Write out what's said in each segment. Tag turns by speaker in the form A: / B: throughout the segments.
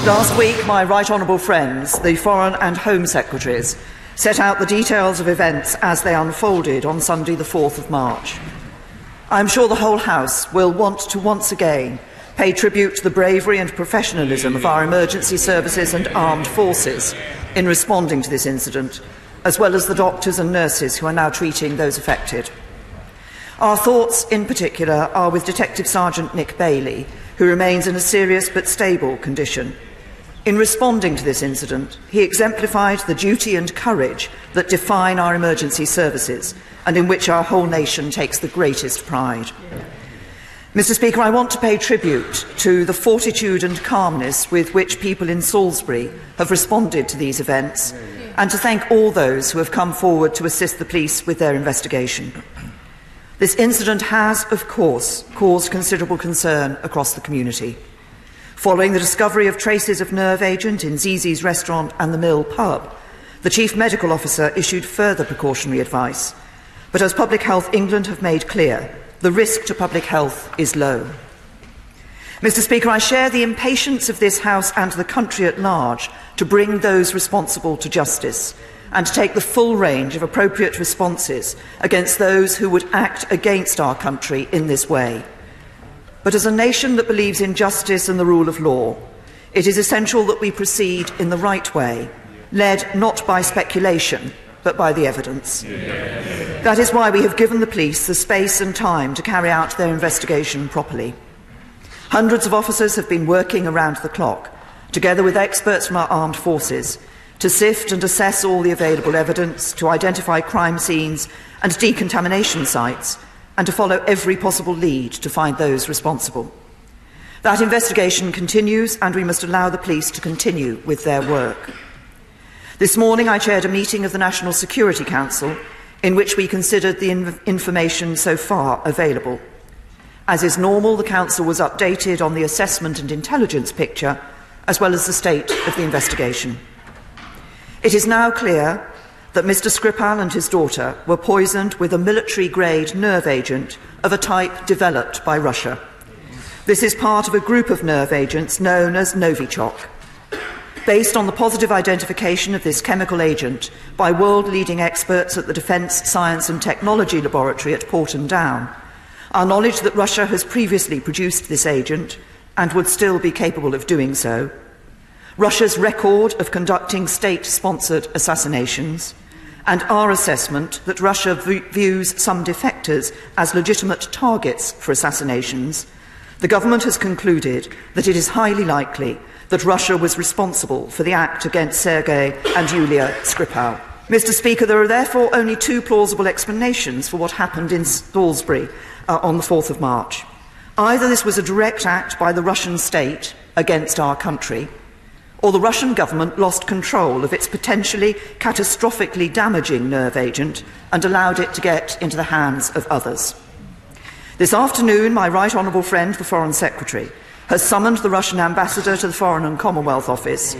A: Last week, my right honourable friends, the Foreign and Home Secretaries, set out the details of events as they unfolded on Sunday the 4th of March. I am sure the whole House will want to once again pay tribute to the bravery and professionalism of our emergency services and armed forces in responding to this incident, as well as the doctors and nurses who are now treating those affected. Our thoughts, in particular, are with Detective Sergeant Nick Bailey, who remains in a serious but stable condition. In responding to this incident, he exemplified the duty and courage that define our emergency services and in which our whole nation takes the greatest pride. Mr. Speaker, I want to pay tribute to the fortitude and calmness with which people in Salisbury have responded to these events, and to thank all those who have come forward to assist the police with their investigation. This incident has, of course, caused considerable concern across the community. Following the discovery of traces of nerve agent in Zizi's restaurant and the Mill pub, the Chief Medical Officer issued further precautionary advice. But as Public Health England have made clear, the risk to public health is low. Mr. Speaker, I share the impatience of this House and the country at large to bring those responsible to justice and to take the full range of appropriate responses against those who would act against our country in this way. But as a nation that believes in justice and the rule of law, it is essential that we proceed in the right way, led not by speculation, but by the evidence. That is why we have given the police the space and time to carry out their investigation properly. Hundreds of officers have been working around the clock, together with experts from our armed forces, to sift and assess all the available evidence, to identify crime scenes and decontamination sites, and to follow every possible lead to find those responsible. That investigation continues, and we must allow the police to continue with their work. This morning I chaired a meeting of the National Security Council in which we considered the information so far available. As is normal, the Council was updated on the assessment and intelligence picture, as well as the state of the investigation. It is now clear that Mr. Skripal and his daughter were poisoned with a military-grade nerve agent of a type developed by Russia. This is part of a group of nerve agents known as Novichok. Based on the positive identification of this chemical agent by world-leading experts at the Defence Science and Technology Laboratory at Porton Down, our knowledge that Russia has previously produced this agent and would still be capable of doing so, Russia's record of conducting state-sponsored assassinations, and our assessment that Russia views some defectors as legitimate targets for assassinations, the government has concluded that it is highly likely that Russia was responsible for the act against Sergei and Yulia Skripal. Mr. Speaker, there are therefore only two plausible explanations for what happened in Salisbury on the 4th of March. Either this was a direct act by the Russian state against our country, or the Russian government lost control of its potentially catastrophically damaging nerve agent and allowed it to get into the hands of others. This afternoon, my right honourable friend, the Foreign Secretary, has summoned the Russian ambassador to the Foreign and Commonwealth Office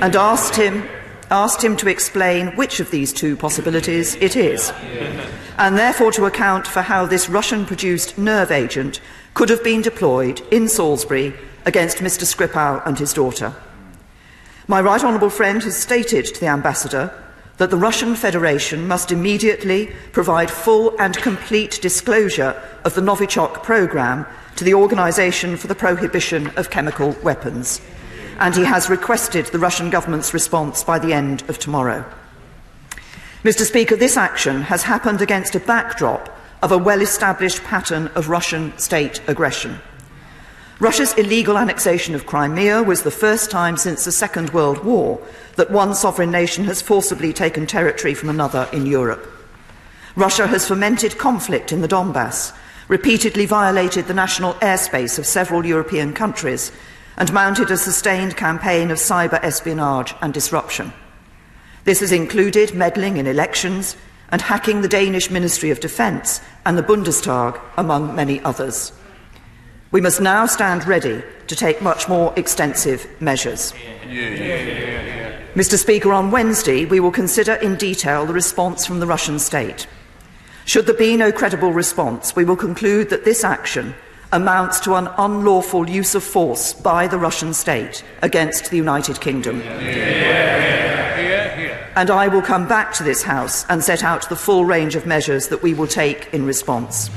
A: and asked him to explain which of these two possibilities it is, and therefore to account for how this Russian-produced nerve agent could have been deployed in Salisbury against Mr. Skripal and his daughter. My right honourable friend has stated to the ambassador that the Russian Federation must immediately provide full and complete disclosure of the Novichok programme to the Organisation for the Prohibition of Chemical Weapons, and he has requested the Russian government's response by the end of tomorrow. Mr. Speaker, this action has happened against a backdrop of a well-established pattern of Russian state aggression. Russia's illegal annexation of Crimea was the first time since the Second World War that one sovereign nation has forcibly taken territory from another in Europe. Russia has fomented conflict in the Donbass, repeatedly violated the national airspace of several European countries, and mounted a sustained campaign of cyber espionage and disruption. This has included meddling in elections and hacking the Danish Ministry of Defence and the Bundestag, among many others. We must now stand ready to take much more extensive measures. Mr. Speaker, on Wednesday we will consider in detail the response from the Russian state. Should there be no credible response, we will conclude that this action, amounts to an unlawful use of force by the Russian state against the United Kingdom. And I will come back to this House and set out the full range of measures that we will take in response.